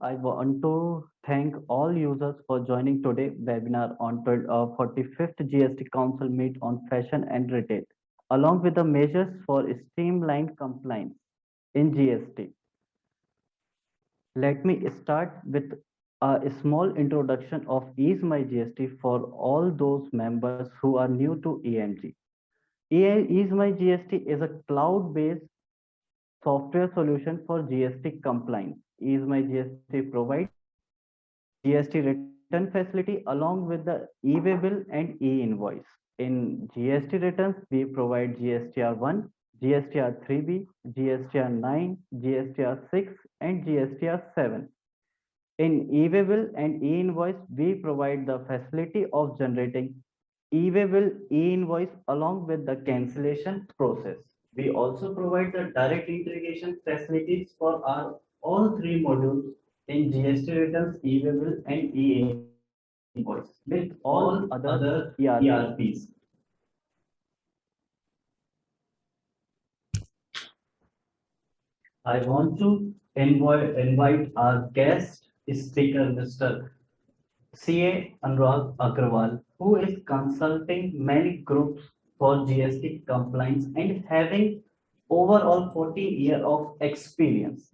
I want to thank all users for joining today webinar on 45th GST Council Meet on Fashion and Retail, along with the measures for streamlined compliance in GST. Let me start with a small introduction of Ease My GST for all those members who are new to EMG. Ease My GST is a cloud-based software solution for GST compliance. Ease My GST provides GST return facility along with the e-way bill and e-invoice. In GST returns, we provide GSTR1, GSTR3B, GSTR9, GSTR6, and GSTR7. In e-way bill and e-invoice, we provide the facility of generating e-way bill, e-invoice along with the cancellation process. We also provide the direct integration facilities for our all three modules in GST returns, e-way bill, and e-invoice with all other ERPs. I want to invite our guest speaker, Mr. CA Anurag Agrawal, who is consulting many groups for GST compliance and having overall 40 years of experience.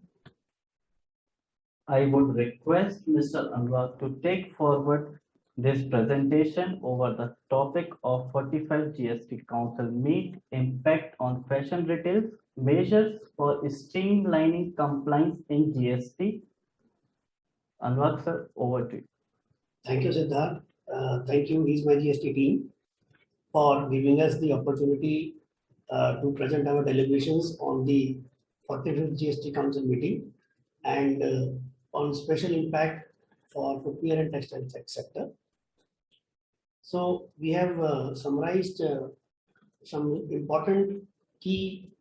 I would request Mr. Anurag to take forward this presentation over the topic of 45 GST Council Meet Impact on Fashion Retails, Measures for Streamlining Compliance in GST. Anurag sir, over to you. Thank you, Siddharth. Thank you, Ease My GST team, for giving us the opportunity to present our deliberations on the 45th GST Council meeting and on special impact for footwear and textile sector. So we have summarized some important key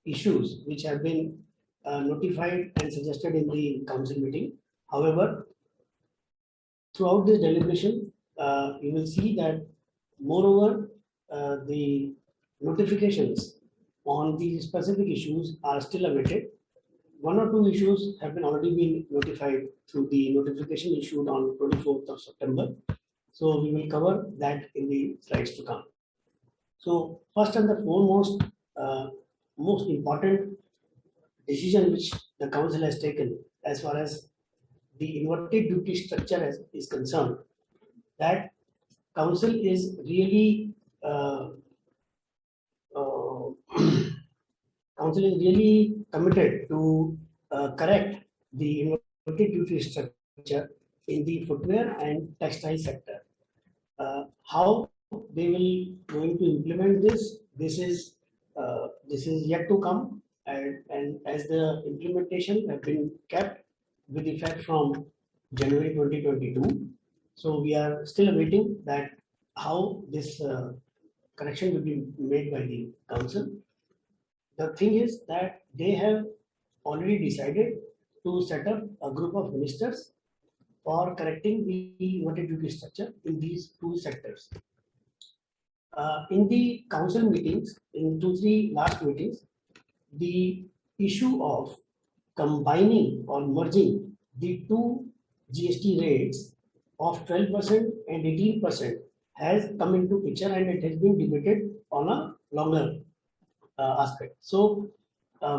issues which have been notified and suggested in the council meeting. However, throughout this deliberation, you will see that moreover, the notifications on these specific issues are still awaited. One or two issues have been already been notified through the notification issued on 24th of September. So we will cover that in the slides to come. So first and the foremost, most important decision which the council has taken as far as the inverted duty structure is concerned, that council is really committed to correct the inverted duty structure in the footwear and textile sector. How they will going to implement this? This is yet to come, and as the implementation have been kept with effect from January 2022. So we are still awaiting that how this correction will be made by the council. The thing is that they have already decided to set up a group of ministers for correcting the inverted duty structure in these two sectors. In the council meetings, in 2-3 last meetings, the issue of combining or merging the two GST rates of 12% and 18% has come into picture, and it has been debated on a longer aspect. So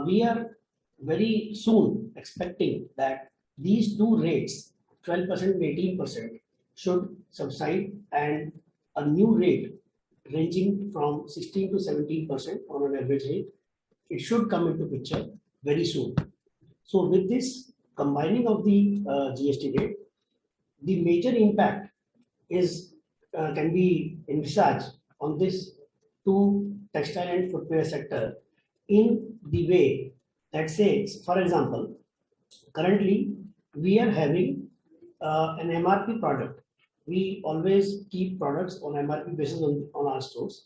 we are very soon expecting that these two rates, 12% and 18%, should subside, and a new rate ranging from 16 to 17% on an average rate, it should come into picture very soon. So with this combining of the GST rate, the major impact is can be envisaged on this two textile and footwear sector in the way that says, for example, currently we are having an MRP product. We always keep products on MRP basis on our stores.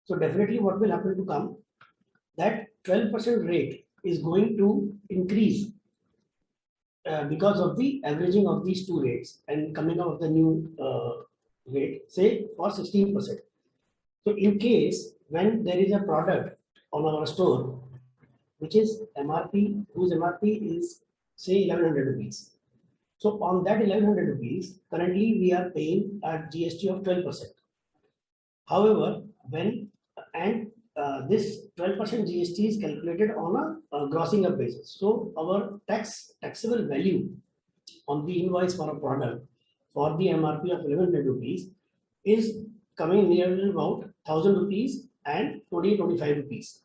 So definitely what will happen to come, that 12% rate is going to increase because of the averaging of these two rates and coming out of the new rate, say for 16%. So in case when there is a product on our store which is MRP, whose MRP is say 1100 rupees. So on that 1100 rupees, currently we are paying a GST of 12%. However, when and this 12% GST is calculated on a grossing up basis. So our taxable value on the invoice for a product for the MRP of 1100 rupees is coming nearly about 1000 rupees and 25 rupees.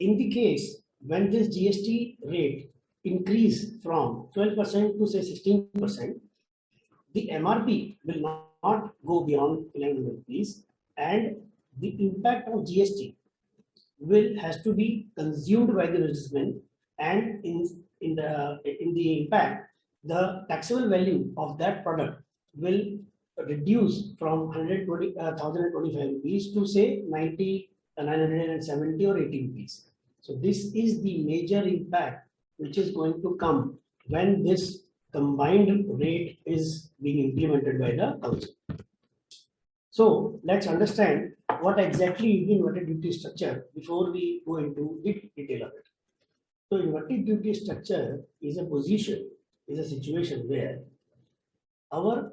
In the case when this GST rate increase from 12% to say 16%, the MRP will not go beyond 1100 rupees, and the impact of GST has to be consumed by the businessman, and in the impact, the taxable value of that product will reduce from 1,025 rupees to say 970 or 80 rupees. So this is the major impact which is going to come when this combined rate is being implemented by the council. So let's understand what exactly is the inverted duty structure before we go into the detail of it. So inverted duty structure is a situation where our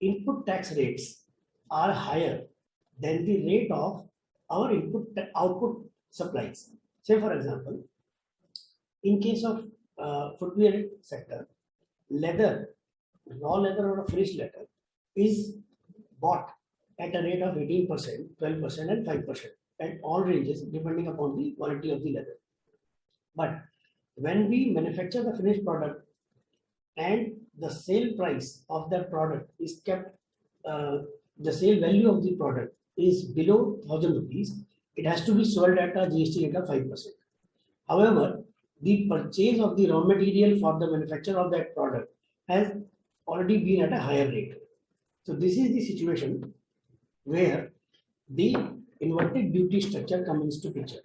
input tax rates are higher than the rate of our output supplies. Say for example, in case of footwear sector, raw leather or a finished leather is bought at a rate of 18%, 12% and 5% at all ranges depending upon the quality of the leather. But when we manufacture the finished product and the sale price of that product is kept, the sale value of the product is below 1000 rupees, it has to be sold at a GST rate of 5%. However, the purchase of the raw material for the manufacture of that product has already been at a higher rate. So this is the situation where the inverted duty structure comes into picture.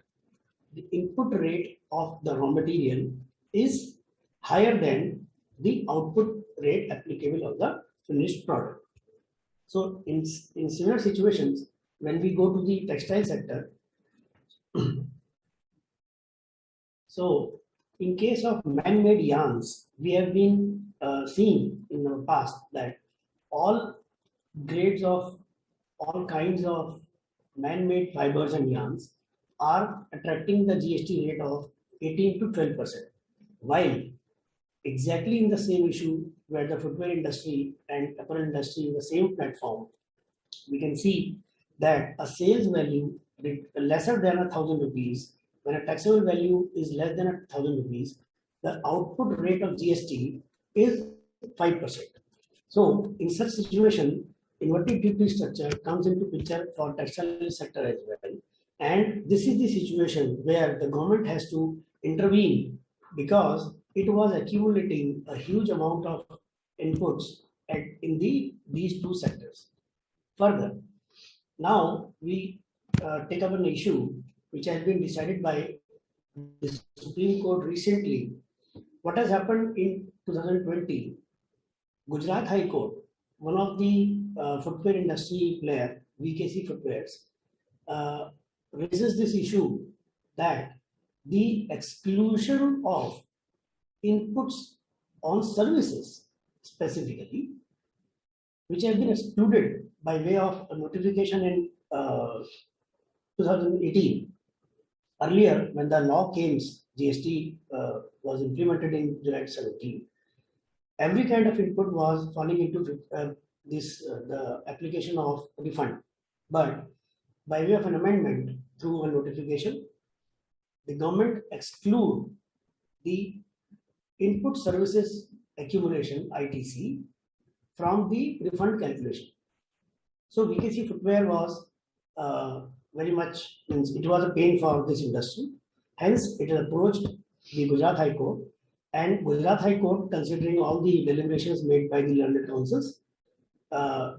The input rate of the raw material is higher than the output rate applicable on the finished product. So in similar situations, when we go to the textile sector, so in case of man-made yarns, we have been seeing in the past that all grades of all kinds of man-made fibers and yarns are attracting the GST rate of 18 to 12%. While exactly in the same issue where the footwear industry and apparel industry in the same platform, we can see that a sales value lesser than 1,000 rupees, when a taxable value is less than 1,000 rupees, the output rate of GST is 5%. So in such situation, inverted duty structure comes into picture for textile sector as well. And this is the situation where the government has to intervene because it was accumulating a huge amount of inputs in these two sectors. Further, now we take up an issue which has been decided by the Supreme Court recently. What has happened in 2020, Gujarat High Court, one of the footwear industry player, VKC Footwears, raises this issue that the exclusion of inputs on services specifically, which have been excluded by way of a notification in 2018. Earlier, when the law came, GST was implemented in July 17. Every kind of input was falling into the application of refund. But by way of an amendment through a notification, the government exclude the input services accumulation ITC from the refund calculation. So VKC Footwear was very much, it was a pain for this industry. Hence, it has approached the Gujarat High Court, and Gujarat High Court, considering all the deliberations made by the learned councils,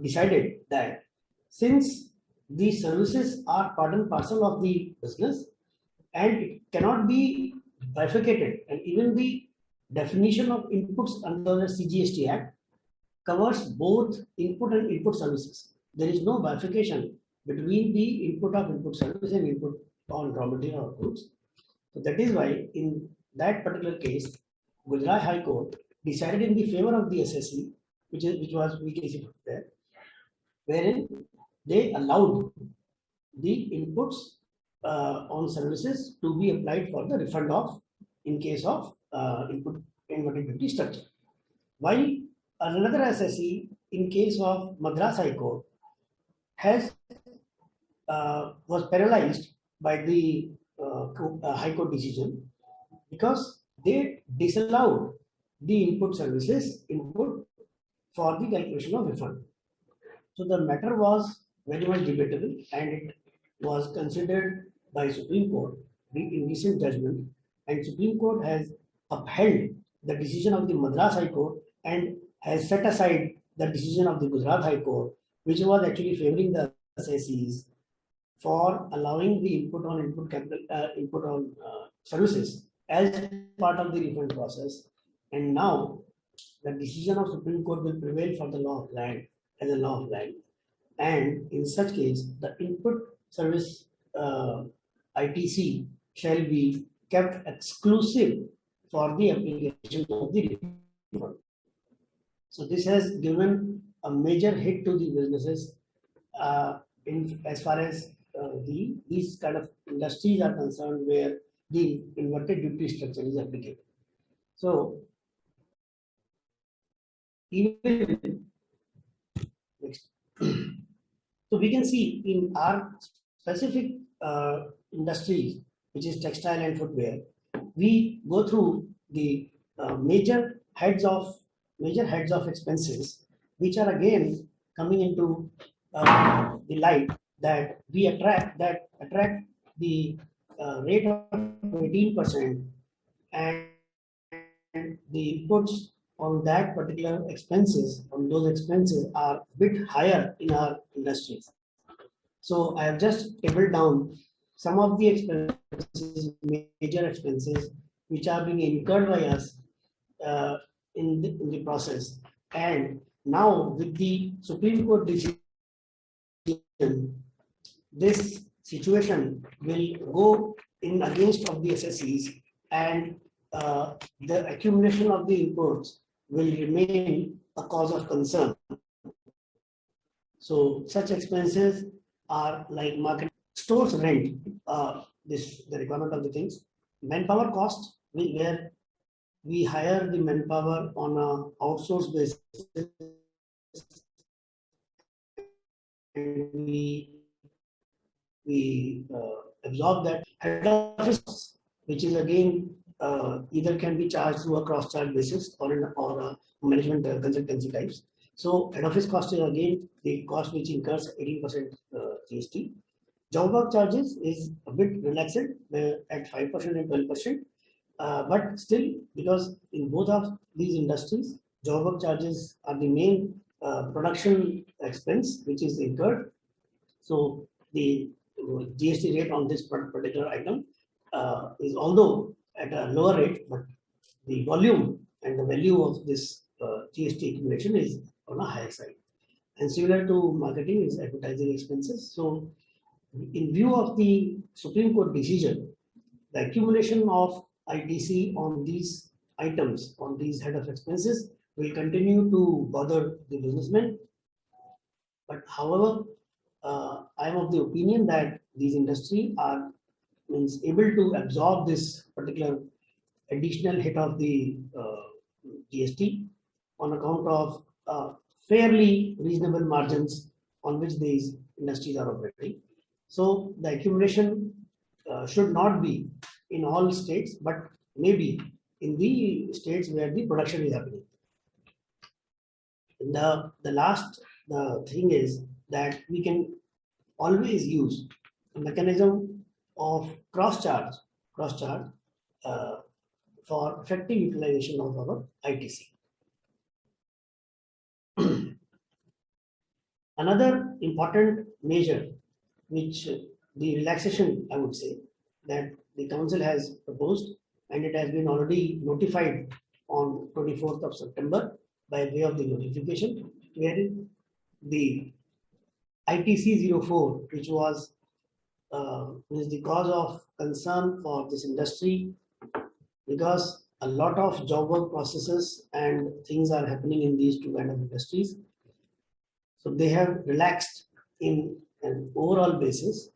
decided that since the services are part and parcel of the business and it cannot be bifurcated, and even the definition of inputs under the CGST Act covers both input and input services. There is no bifurcation between the input of input service and input on raw material or goods. So that is why in that particular case, Gujarat High Court decided in the favor of the SSE, which was VKC Footwear, wherein they allowed the inputs on services to be applied for the refund of in case of input inverted duty structure. While another SSE in case of Madras High Court has was paralyzed by the High Court decision because they disallowed the input services input for the calculation of refund. So the matter was very much debatable and it was considered by Supreme Court in recent judgment, and Supreme Court has upheld the decision of the Madras High Court and has set aside the decision of the Gujarat High Court, which was actually favoring the SSEs for allowing the input on input capital input on services as part of the refund process. And now the decision of Supreme Court will prevail for the law of land as a law of land. And in such case, the input service ITC shall be kept exclusive for the application of the refund. So this has given a major hit to the businesses as far as these kind of industries are concerned where the inverted duty structure is applicable. So even next. So we can see in our specific industries, which is textile and footwear, we go through the major heads of expenses, which are again coming into the light that we attract the rate of 18%, and the inputs on that particular expenses, on those expenses are a bit higher in our industries. So I have just tabled down some of the expenses, major expenses, which are being incurred by us in the process. And now with the Supreme Court decision, this situation will go in against of the SSEs, and the accumulation of the imports will remain a cause of concern. So such expenses are like market, stores rent, the requirement of the things, manpower cost, where we hire the manpower on a outsourced basis, and we absorb that. Head office, which is again either can be charged through a cross-charge basis or a management consultancy types. So head office cost is again the cost which incurs 18% GST. Job work charges is a bit relaxed at 5% and 12%, but still, because in both of these industries, job work charges are the main production expense which is incurred. So the GST rate on this particular item is although at a lower rate, but the volume and the value of this GST accumulation is on a higher side. And similar to marketing is advertising expenses. So in view of the Supreme Court decision, the accumulation of ITC on these items, on these head of expenses, will continue to bother the businessmen. But however, I am of the opinion that these industries are able to absorb this particular additional hit of the GST on account of fairly reasonable margins on which these industries are operating. So the accumulation should not be in all states, but maybe in the states where the production is happening. The last thing is that we can always use a mechanism of cross-charge for effective utilization of our ITC. Another important measure, which the relaxation, I would say, that the council has proposed, and it has been already notified on 24th of September by way of the notification, where the ITC 04, which was the cause of concern for this industry, because a lot of job work processes and things are happening in these two kind of industries. So they have relaxed in an overall basis.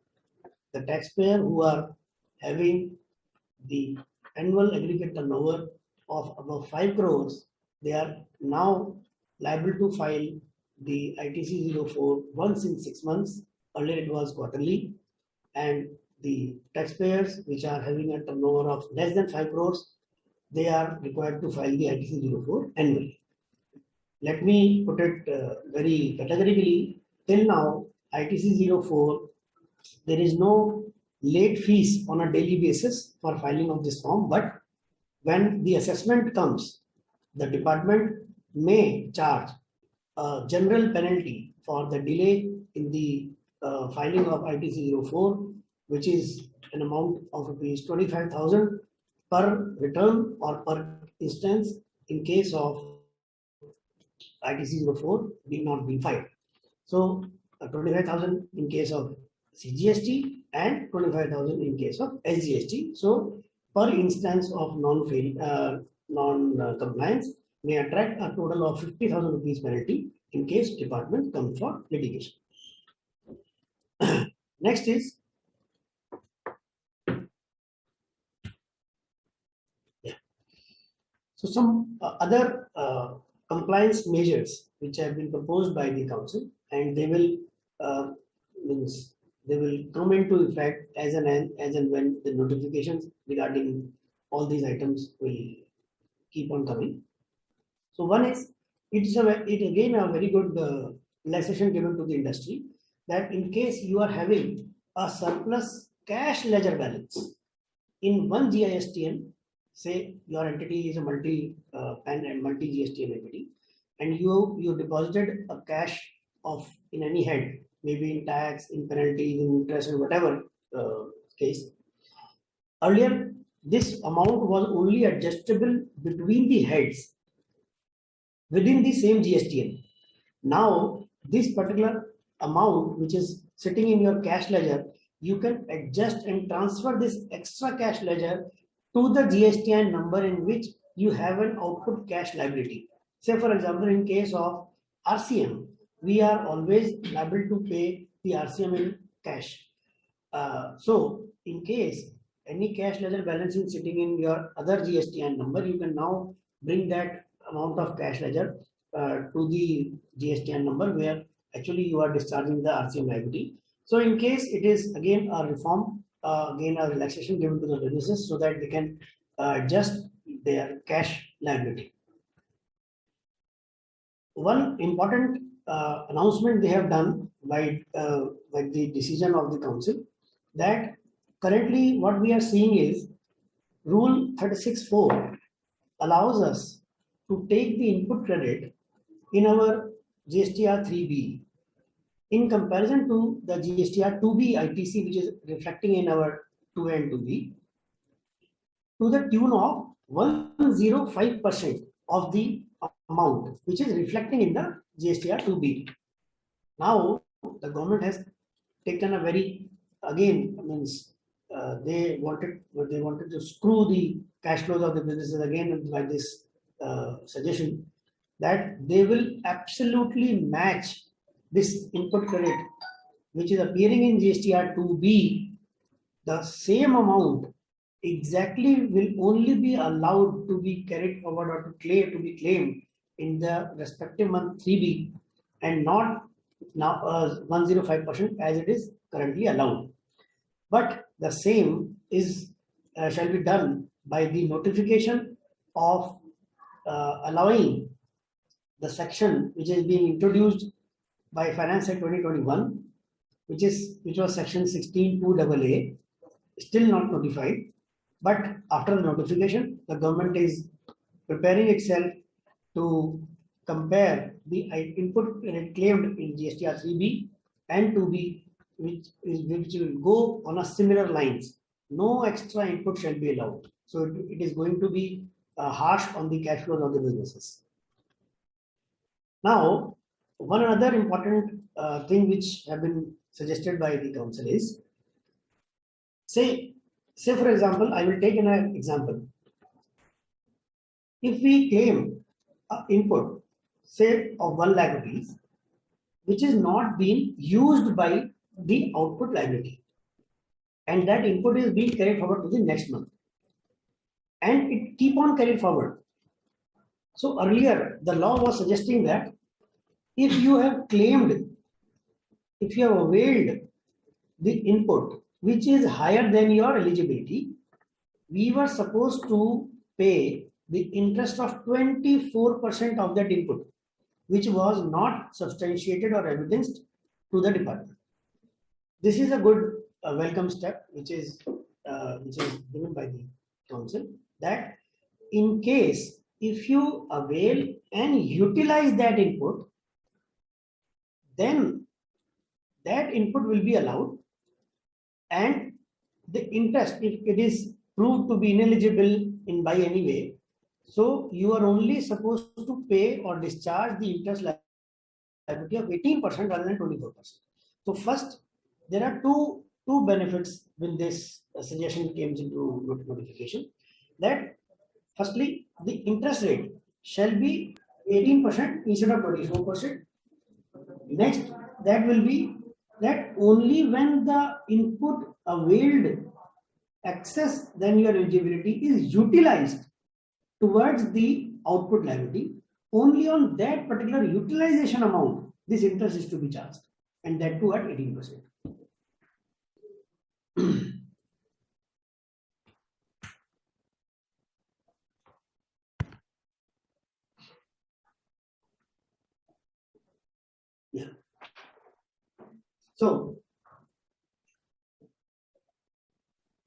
The taxpayer who are having the annual aggregate turnover of above 5 crores, they are now liable to file the ITC 04 once in 6 months. Earlier it was quarterly, and the taxpayers which are having a turnover of less than 5 crores, they are required to file the ITC 04 annually. Let me put it very categorically. Till now, ITC 04, there is no late fees on a daily basis for filing of this form, but when the assessment comes, the department may charge a general penalty for the delay in the filing of ITC 04, which is an amount of rupees 25,000 per return or per instance in case of ITC 04 being not being filed. So 25,000 in case of CGST and 25,000 in case of SGST. So per instance of non-compliance may attract a total of 50,000 rupees penalty in case department comes for litigation. Next is so some other compliance measures which have been proposed by the council, and they will come into effect as and when the notifications regarding all these items will keep on coming. So one is it again a very good relaxation given to the industry, that in case you are having a surplus cash ledger balance in one GISTN, say your entity is a multi-PAN and multi-GSTN entity, and you deposited a cash of in any head, maybe in tax, in penalties, in interest, and whatever case. Earlier, this amount was only adjustable between the heads within the same GSTN. Now, this particular amount which is sitting in your cash ledger, you can adjust and transfer this extra cash ledger to the GSTN number in which you have an output cash liability. Say for example, in case of RCM, we are always liable to pay the RCM in cash. So in case any cash ledger balance is sitting in your other GSTN number, you can now bring that amount of cash ledger to the GSTN number where actually you are discharging the RCM liability. So in case it is again a reform, again a relaxation given to the businesses so that they can adjust their cash liability. One important announcement they have done by the decision of the council, that currently what we are seeing is Rule 36(4) allows us to take the input credit in our GSTR 3B in comparison to the GSTR 2B ITC, which is reflecting in our 2A and 2B, to the tune of 105% of the amount which is reflecting in the GSTR 2B. Now the government has taken a very, again, means they wanted to screw the cash flows of the businesses again by this suggestion that they will absolutely match this input credit which is appearing in GSTR 2B. The same amount exactly will only be allowed to be carried forward or to be claimed in the respective month 3B, and not now 105% as it is currently allowed. But the same is shall be done by the notification of allowing the section which is being introduced by Finance Act 2021, which was section 16(2)AA, still not notified. But after the notification, the government is preparing itself to compare the input claimed in GSTR 3B and 2B, which will go on a similar lines. No extra input shall be allowed. So it is going to be harsh on the cash flows of the businesses. Now, one other important thing which have been suggested by the council is, say for example, I will take an example. if we claim an input, say of 1 lakh rupees, which is not being used by the output liability, and that input is being carried forward to the next month, and it keep on carried forward. So earlier, the law was suggesting that if you have claimed, if you have availed the input which is higher than your eligibility, we were supposed to pay the interest of 24% of that input, which was not substantiated or evidenced to the department. This is a good welcome step, which is given by the council, that in case if you avail and utilize that input, then that input will be allowed, and the interest, if it is proved to be ineligible in by any way, so you are only supposed to pay or discharge the interest liability of 18% rather than 24%. So first, there are two benefits when this suggestion came into notification. That firstly, the interest rate shall be 18% instead of 24%. Next, that will be that only when the input availed excess than your eligibility is utilized towards the output liability, only on that particular utilization amount this interest is to be charged, and that too at 18%. Yeah. So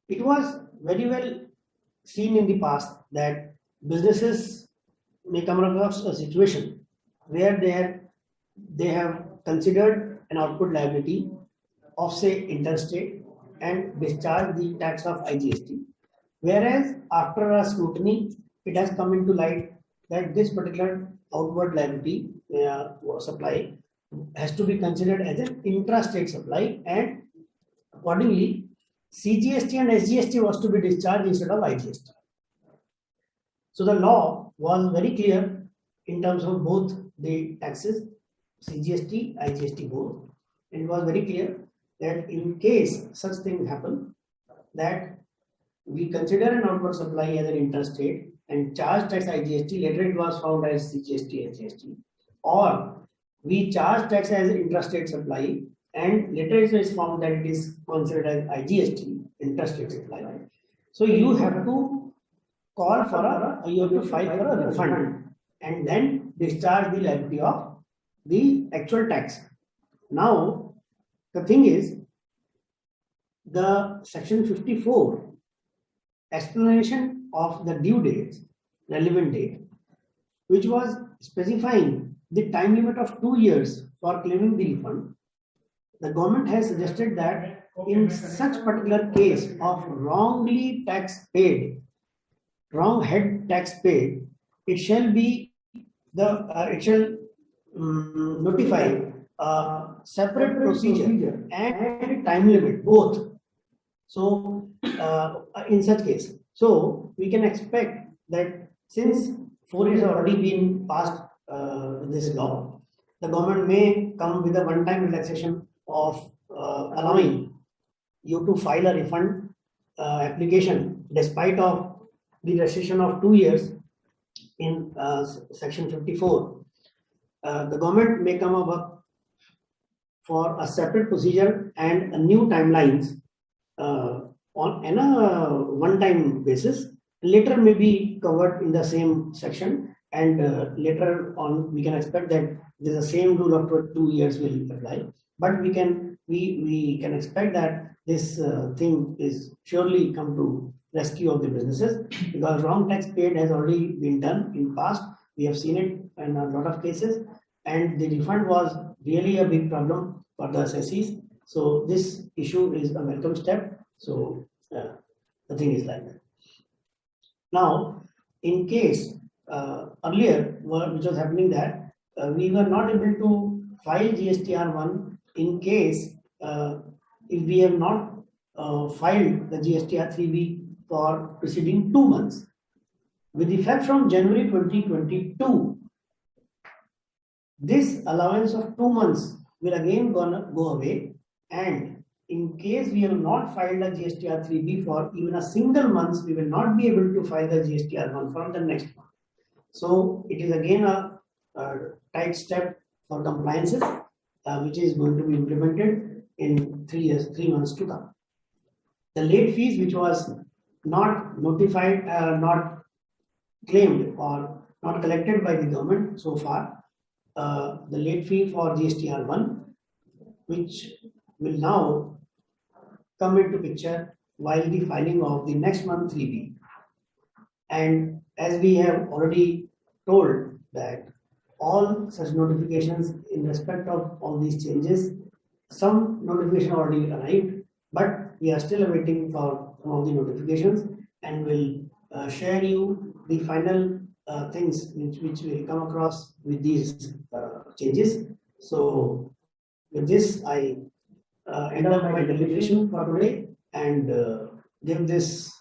it was very well seen in the past that businesses may come across a situation where they have considered an output liability of, say, interstate and discharge the tax of IGST, whereas after a scrutiny it has come into light that this particular outward liability supply has to be considered as an intrastate supply, and accordingly CGST and SGST was to be discharged instead of IGST. So the law was very clear in terms of both the taxes, CGST, IGST both. It was very clear that in case such things happen, that we consider an outward supply as an interstate and charge tax IGST, later it was found as CGST, SGST, or we charge tax as intrastate supply and later it is found that it is considered as IGST, interstate supply. So you have to call for you have to file for a refund and then discharge the liability of the actual tax. Now, the thing is, the section 54 explanation of the due dates, relevant date, which was specifying the time limit of 2 years for claiming the refund, the government has suggested that in such particular case of wrongly tax paid, wrong head tax paid, it shall be it shall notify a separate procedure and time limit both. So in such case, so we can expect that since 4 years have already been passed with this law, the government may come with a one-time relaxation of allowing you to file a refund application despite of the restriction of 2 years in section 54. The government may come up for a separate procedure and a new timelines on a one-time basis. Later may be covered in the same section, and later on we can expect that the same rule of 2 years will apply. But we can expect that this thing is surely come to rescue of the businesses, because wrong tax paid has already been done in past. We have seen it in a lot of cases, and the refund was really a big problem for the assessees. So this issue is a welcome step. So the thing is like that. Now, in case earlier, which was happening that we were not able to file GSTR1 in case if we have not filed the GSTR3B for preceding 2 months. With effect from January 2022, this allowance of 2 months will again gonna go away, and in case we have not filed a GSTR 3B for even a single month, we will not be able to file the GSTR 1 for the next month. So it is again a tight step for compliances, which is going to be implemented in 3 months to come. The late fees, which was not notified, not claimed or not collected by the government so far, the late fee for GSTR 1, which will now come into picture while the filing of the next month 3B. And as we have already told that all such notifications in respect of all these changes, some notification already arrived, but we are still awaiting for some of the notifications, and will share you the final things which will come across with these changes. So with this, I end up my deliberation for today and give this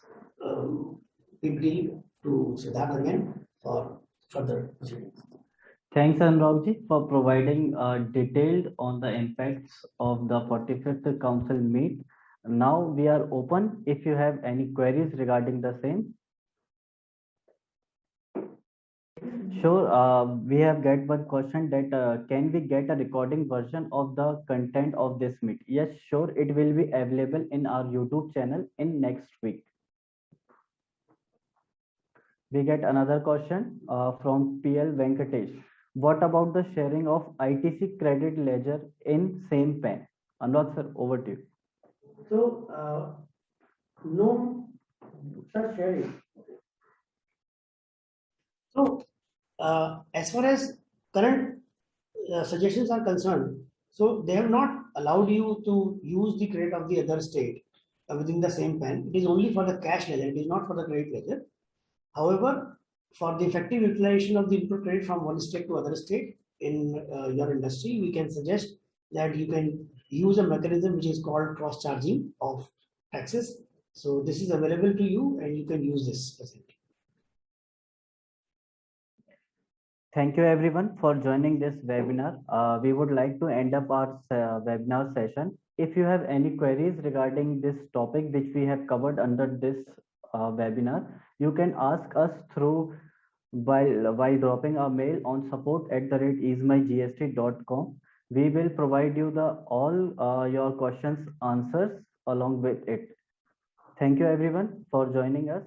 PPT to Siddharth again for further proceedings. Thanks, Anuragji, for providing detailed on the impacts of the 45th Council meet. Now we are open if you have any queries regarding the same. Sure, we have get one question that can we get a recording version of the content of this meet? Yes, sure, it will be available in our YouTube channel in next week. We get another question from PL Venkatesh. What about the sharing of ITC credit ledger in same pen? Anurag sir, over to you. So, no such sharing. So, as far as current suggestions are concerned, so they have not allowed you to use the credit of the other state within the same pen. It is only for the cash ledger, it is not for the credit ledger. However, for the effective utilization of the input credit from one state to other state in your industry, we can suggest that you can use a mechanism which is called cross charging of taxes. So this is available to you, and you can use this facility. Thank you everyone for joining this webinar. We would like to end up our webinar session. If you have any queries regarding this topic which we have covered under this webinar, you can ask us through by dropping a mail on support@easemygst.com. We will provide you the all your questions answers along with it. Thank you everyone for joining us.